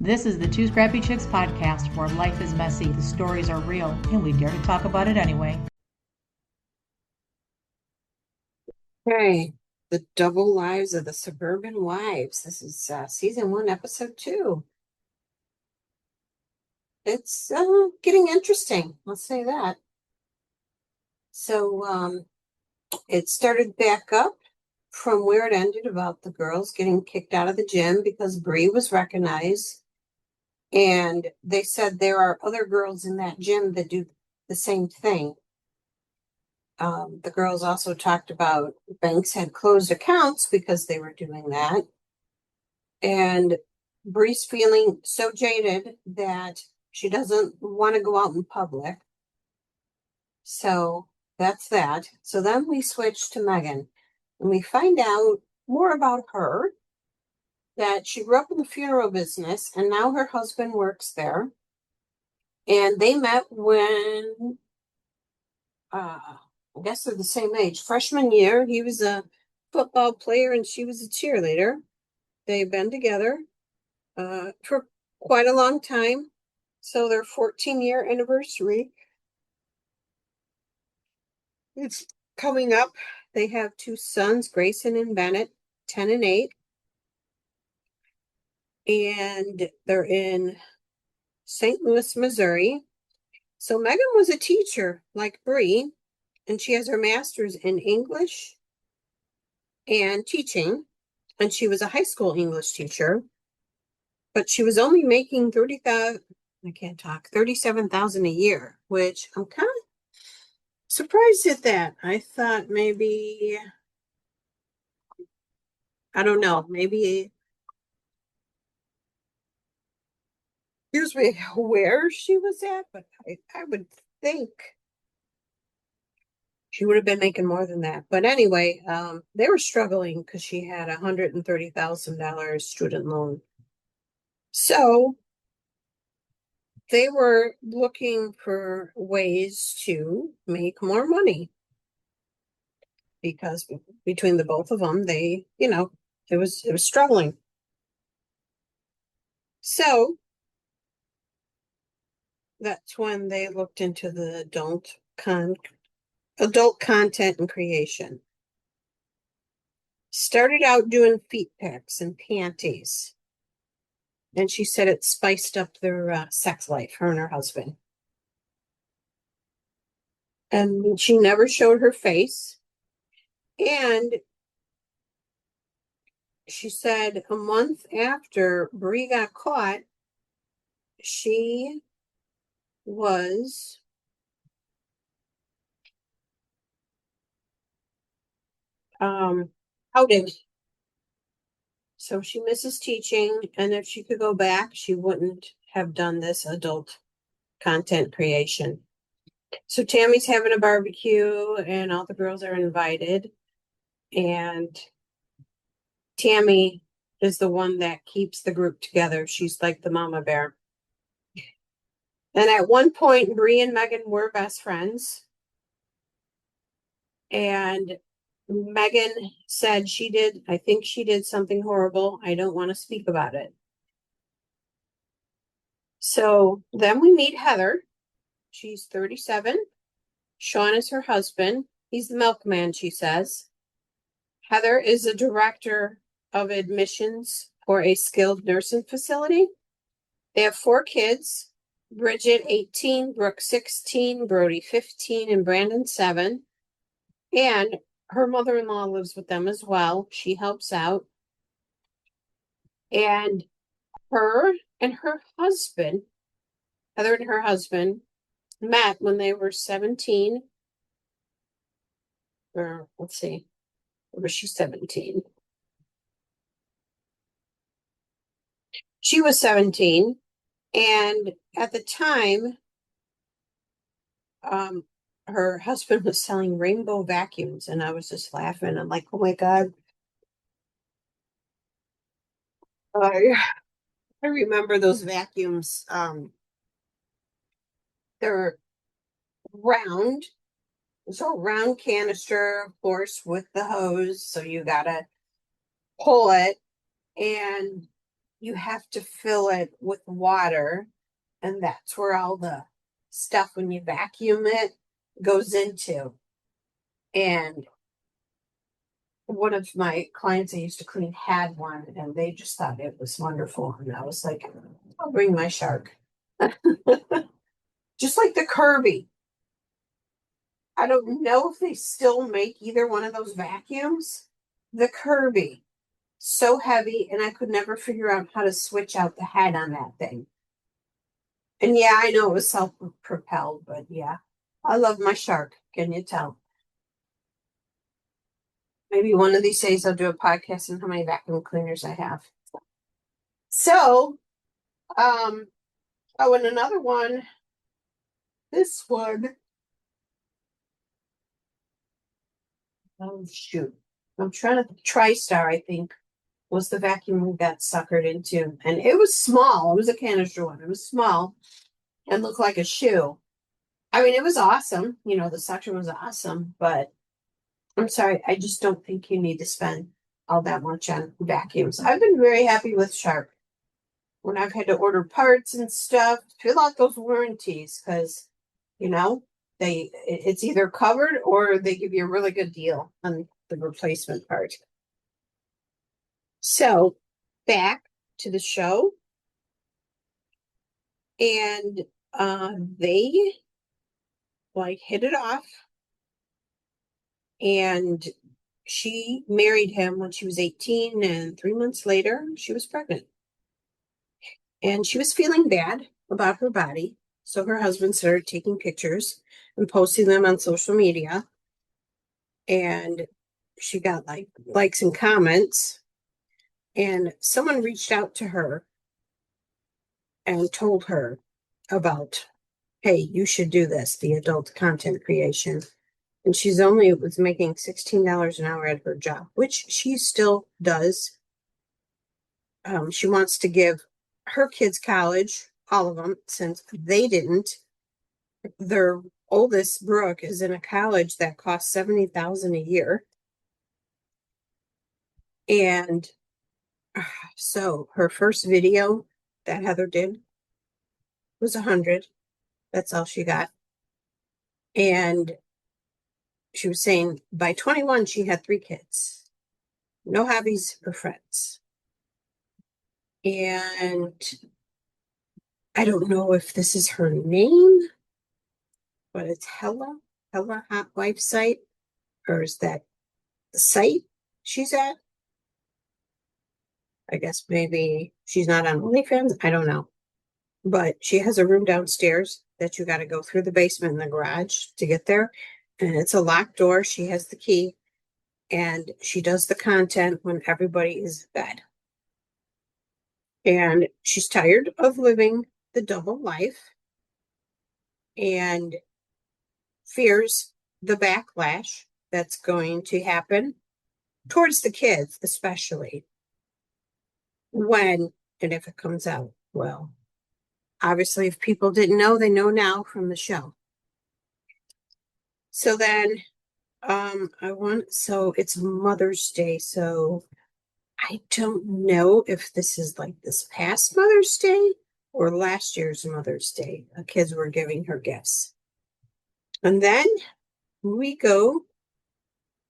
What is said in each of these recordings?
This is the Two Scrappy Chicks podcast where life is messy, the stories are real, and we dare to talk about it anyway. Okay, the double lives of the suburban wives. This is season 1, episode 2. It's getting interesting. Let's say that. So it started back up from where it ended about the girls getting kicked out of the gym because Bri was recognized. And they said there are other girls in that gym that do the same thing. The girls also talked about banks had closed accounts because they were doing that. And Bri's feeling so jaded that she doesn't want to go out in public. So that's that. So then we switch to Megan and we find out more about her, that she grew up in the funeral business and now her husband works there. And they met when, I guess they're the same age, freshman year. He was a football player and she was a cheerleader. They've been together for quite a long time. So their 14-year anniversary, it's coming up. They have 2 sons, Grayson and Bennett, 10 and 8. And they're in St. Louis, Missouri. So Megan was a teacher like Bri, and she has her master's in English and teaching. And she was a high school English teacher, but she was only making 37,000 a year, which I'm kind of surprised at that. I thought maybe, I don't know, maybe here's where she was at, but I would think she would have been making more than that. But anyway, they were struggling because she had a $130,000 student loan. So they were looking for ways to make more money because between the both of them, it was struggling. So that's when they looked into the adult content and creation. Started out doing feet pics and panties. And she said it spiced up their sex life, her and her husband. And she never showed her face. And she said a month after Bri got caught, she was outed. So she misses teaching, and if she could go back, she wouldn't have done this adult content creation. So Tammy's having a barbecue, and all the girls are invited. And Tammy is the one that keeps the group together. She's like the mama bear. And at one point, Bri and Megan were best friends. And Megan said I think she did something horrible. I don't want to speak about it. So then we meet Heather. She's 37. Sean is her husband. He's the milkman, she says. Heather is a director of admissions for a skilled nursing facility. They have 4 kids, Bridget 18, Brooke 16, Brody 15, and Brandon 7. And her mother-in-law lives with them as well. She helps out. And Heather and her husband, met when they were 17. Or let's see, or was she 17? She was 17. And at the time, her husband was selling rainbow vacuums, and I was just laughing. I'm like, oh my God. I remember those vacuums. They're round. So a round canister, of course, with the hose. So you gotta pull it, and you have to fill it with water, and that's where all the stuff when you vacuum it goes into. And one of my clients I used to clean had one, and they just thought it was wonderful. And I was like, I'll bring my shark. Just like the Kirby. I don't know if they still make either one of those vacuums. The Kirby, so heavy, and I could never figure out how to switch out the head on that thing. And yeah, I know it was self-propelled, but yeah, I love my shark. Can you tell? Maybe one of these days I'll do a podcast on how many vacuum cleaners I have. So, oh, and another one, this one, oh shoot, I'm trying to, TriStar, I think, was the vacuum we got suckered into. And it was small. It was a canister one. It was small and looked like a shoe. I mean, it was awesome. You know, the suction was awesome, but I'm sorry, I just don't think you need to spend all that much on vacuums. I've been very happy with Sharp. When I've had to order parts and stuff, fill out those warranties because, you know, it's either covered or they give you a really good deal on the replacement part. So back to the show, and they like hit it off, and she married him when she was 18, and 3 months later she was pregnant. And she was feeling bad about her body. So her husband started taking pictures and posting them on social media. And she got like likes and comments. And someone reached out to her and told her about, hey, you should do this, the adult content creation. And she's only was making $16 an hour at her job, which she still does. She wants to give her kids college, all of them, since they didn't. Their oldest, Brooke, is in a college that costs $70,000 a year. And so her first video that Heather did was 100. That's all she got. And she was saying by 21, she had 3 kids, no hobbies or friends. And I don't know if this is her name, but it's Hella Hot Wife site, or is that the site she's at? I guess maybe she's not on OnlyFans. I don't know. But she has a room downstairs that you got to go through the basement and the garage to get there. And it's a locked door. She has the key. And she does the content when everybody is in bed. And she's tired of living the double life and fears the backlash that's going to happen towards the kids, especially when and if it comes out. Well, obviously, if people didn't know, they know now from the show. So then so it's Mother's Day, so I don't know if this is like this past Mother's Day or last year's Mother's Day. The kids were giving her gifts. And then we go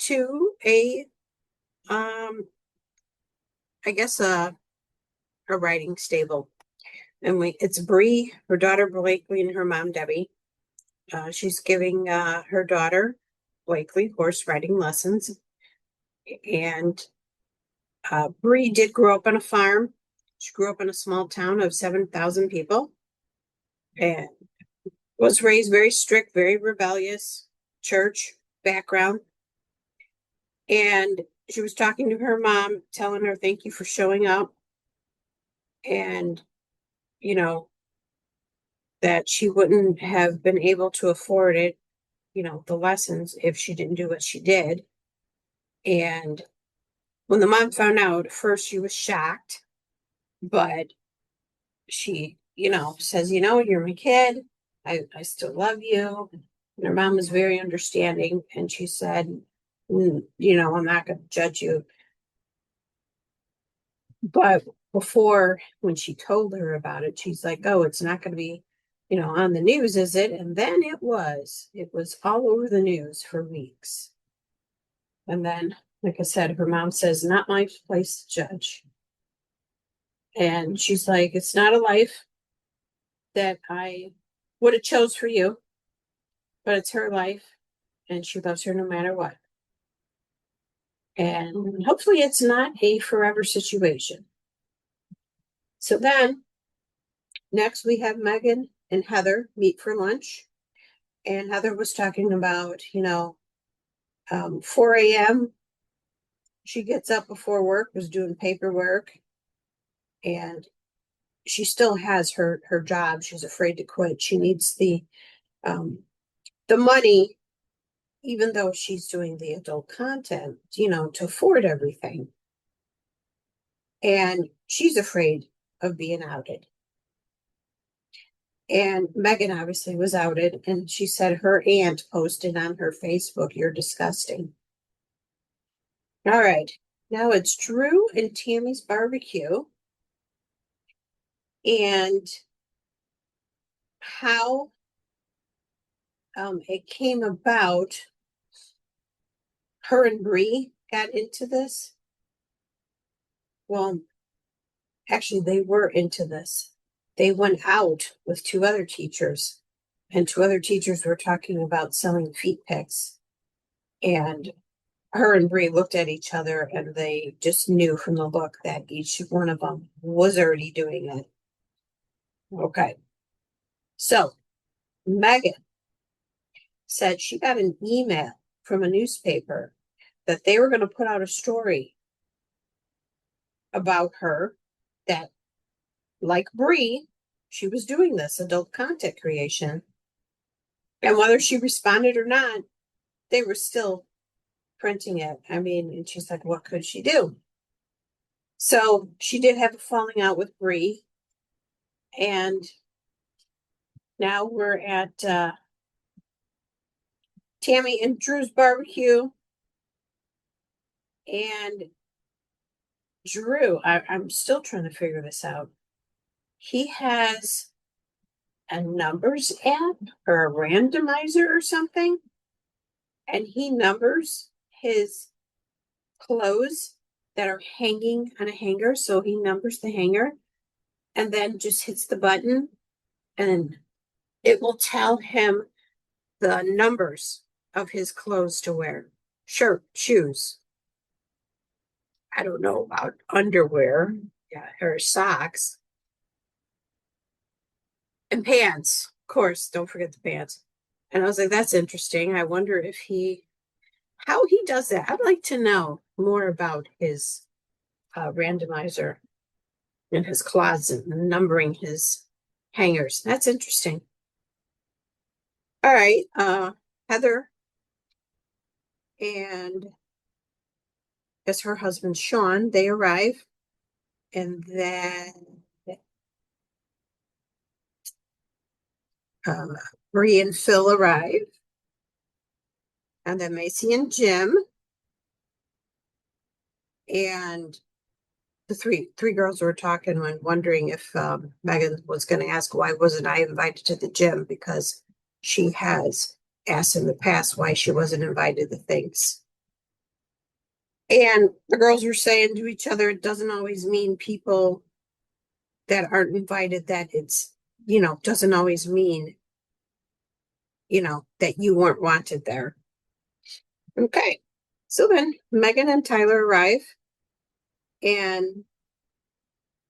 to I guess a riding stable. And it's Bri, her daughter Blakely, and her mom Debbie. She's giving her daughter Blakely horse riding lessons. And Bri did grow up on a farm. She grew up in a small town of 7,000 people and was raised very strict, very rebellious, church background. And she was talking to her mom, telling her, thank you for showing up. And, you know, that she wouldn't have been able to afford it, you know, the lessons if she didn't do what she did. And when the mom found out, at first she was shocked, but she, you know, says, you know, you're my kid. I still love you. And her mom was very understanding. And she said, you know, I'm not going to judge you. But before, when she told her about it, she's like, oh, it's not going to be, on the news, is it? And then it was. It was all over the news for weeks. And then, like I said, her mom says, not my place to judge. And she's like, it's not a life that I would have chose for you, but it's her life, and she loves her no matter what. And hopefully it's not a forever situation. So then, next we have Megan and Heather meet for lunch. And Heather was talking about, 4 a.m. She gets up before work, was doing paperwork, and she still has her job. She's afraid to quit. She needs the money, even though she's doing the adult content, to afford everything. And she's afraid of being outed. And Megan obviously was outed, and she said her aunt posted on her Facebook, "You're disgusting." All right, now it's Drew and Tammy's barbecue, and how it came about. Her and Bri got into this. Well, actually, they were into this. They went out with two other teachers, and two other teachers were talking about selling feet pics. And her and Bri looked at each other, and they just knew from the look that each one of them was already doing it. Okay. So Megan said she got an email from a newspaper that they were going to put out a story about her, that, like Bri, she was doing this adult content creation. And whether she responded or not, they were still printing it. I mean, and she's like, what could she do? So she did have a falling out with Bri. And now we're at Tammy and Drew's barbecue. And Drew, I'm still trying to figure this out. He has a numbers app or a randomizer or something, and he numbers his clothes that are hanging on a hanger. So he numbers the hanger and then just hits the button, and it will tell him the numbers of his clothes to wear. Shirt, shoes. I don't know about underwear, yeah, or socks. And pants, of course, don't forget the pants. And I was like, that's interesting. I wonder how he does that. I'd like to know more about his randomizer in his closet and numbering his hangers. That's interesting. All right, Heather and as her husband Sean, they arrive, and then Bri and Phil arrive, and then Macy and Jim, and the three girls were talking when wondering if Megan was going to ask why wasn't I invited to the gym, because she has asked in the past why she wasn't invited to things. And the girls were saying to each other, it doesn't always mean people that aren't invited, that it's, doesn't always mean, that you weren't wanted there. Okay. So then Megan and Tyler arrive, and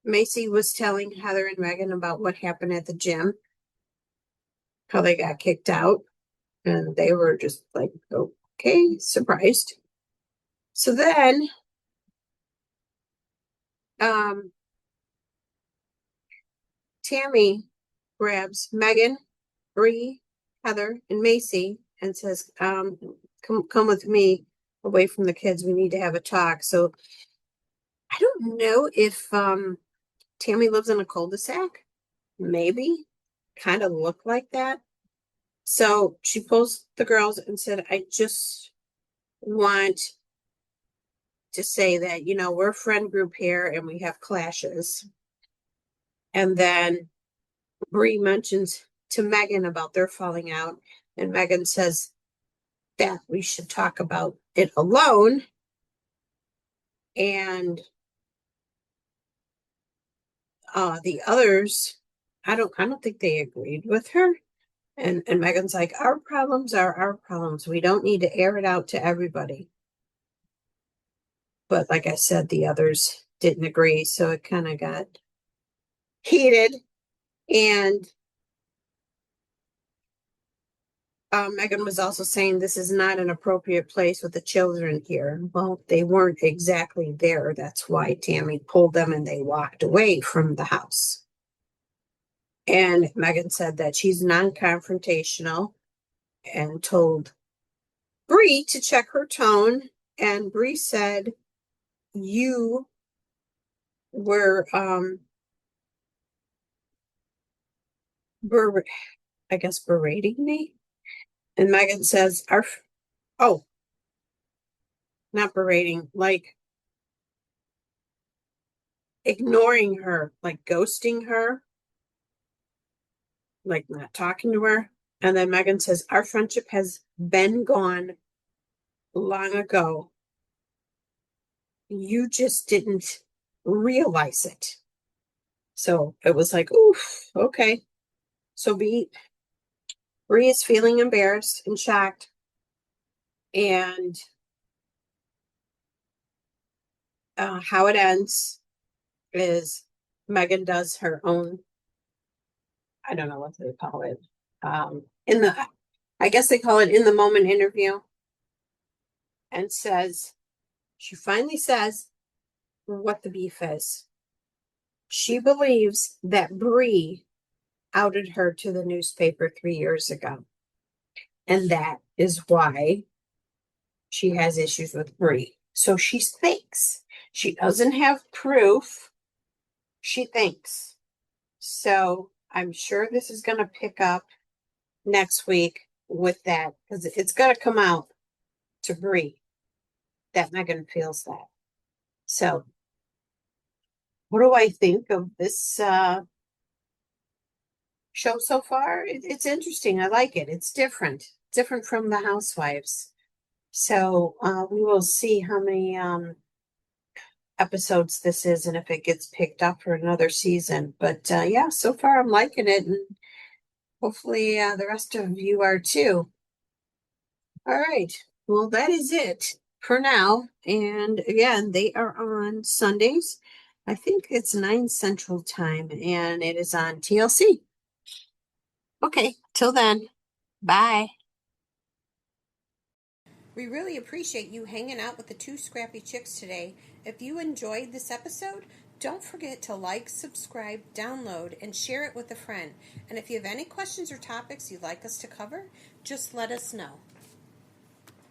Macy was telling Heather and Megan about what happened at the gym, how they got kicked out, and they were just like, okay, surprised. So then, Tammy grabs Megan, Bri, Heather, and Macy and says, come with me away from the kids. We need to have a talk. So I don't know if Tammy lives in a cul-de-sac. Maybe. Kind of look like that. So she pulls the girls and said, I just want to say that, we're a friend group here and we have clashes. And then Bri mentions to Megan about their falling out, and Megan says that we should talk about it alone. And the others, I don't think they agreed with her. And Megan's like, our problems are our problems. We don't need to air it out to everybody. But like I said, the others didn't agree, so it kind of got heated. And Megan was also saying this is not an appropriate place with the children here. Well, they weren't exactly there. That's why Tammy pulled them and they walked away from the house. And Megan said that she's non-confrontational and told Bri to check her tone. And Bri said, you were, I guess, berating me. And Megan says, not berating, like ignoring her, like ghosting her, like not talking to her. And then Megan says, our friendship has been gone long ago. You just didn't realize it. So it was like, oof, okay. So Bri is feeling embarrassed and shocked. And how it ends is Megan does her own, I don't know what they call it. I guess they call it in the moment interview, and she finally says what the beef is. She believes that Bri outed her to the newspaper 3 years ago. And that is why she has issues with Bri. So she thinks. She doesn't have proof. She thinks. So I'm sure this is going to pick up next week with that, because it's going to come out to Bri that Megan feels that. So what do I think of this show so far? It's interesting. I like it. It's different from the Housewives. So we will see how many episodes this is and if it gets picked up for another season. But yeah, so far I'm liking it, and hopefully the rest of you are too. All right. Well, that is it for now. And again, they are on Sundays. I think it's 9 Central Time, and it is on TLC. Okay, till then, bye. We really appreciate you hanging out with the two scrappy chicks today. If you enjoyed this episode, don't forget to like, subscribe, download, and share it with a friend. And if you have any questions or topics you'd like us to cover, just let us know.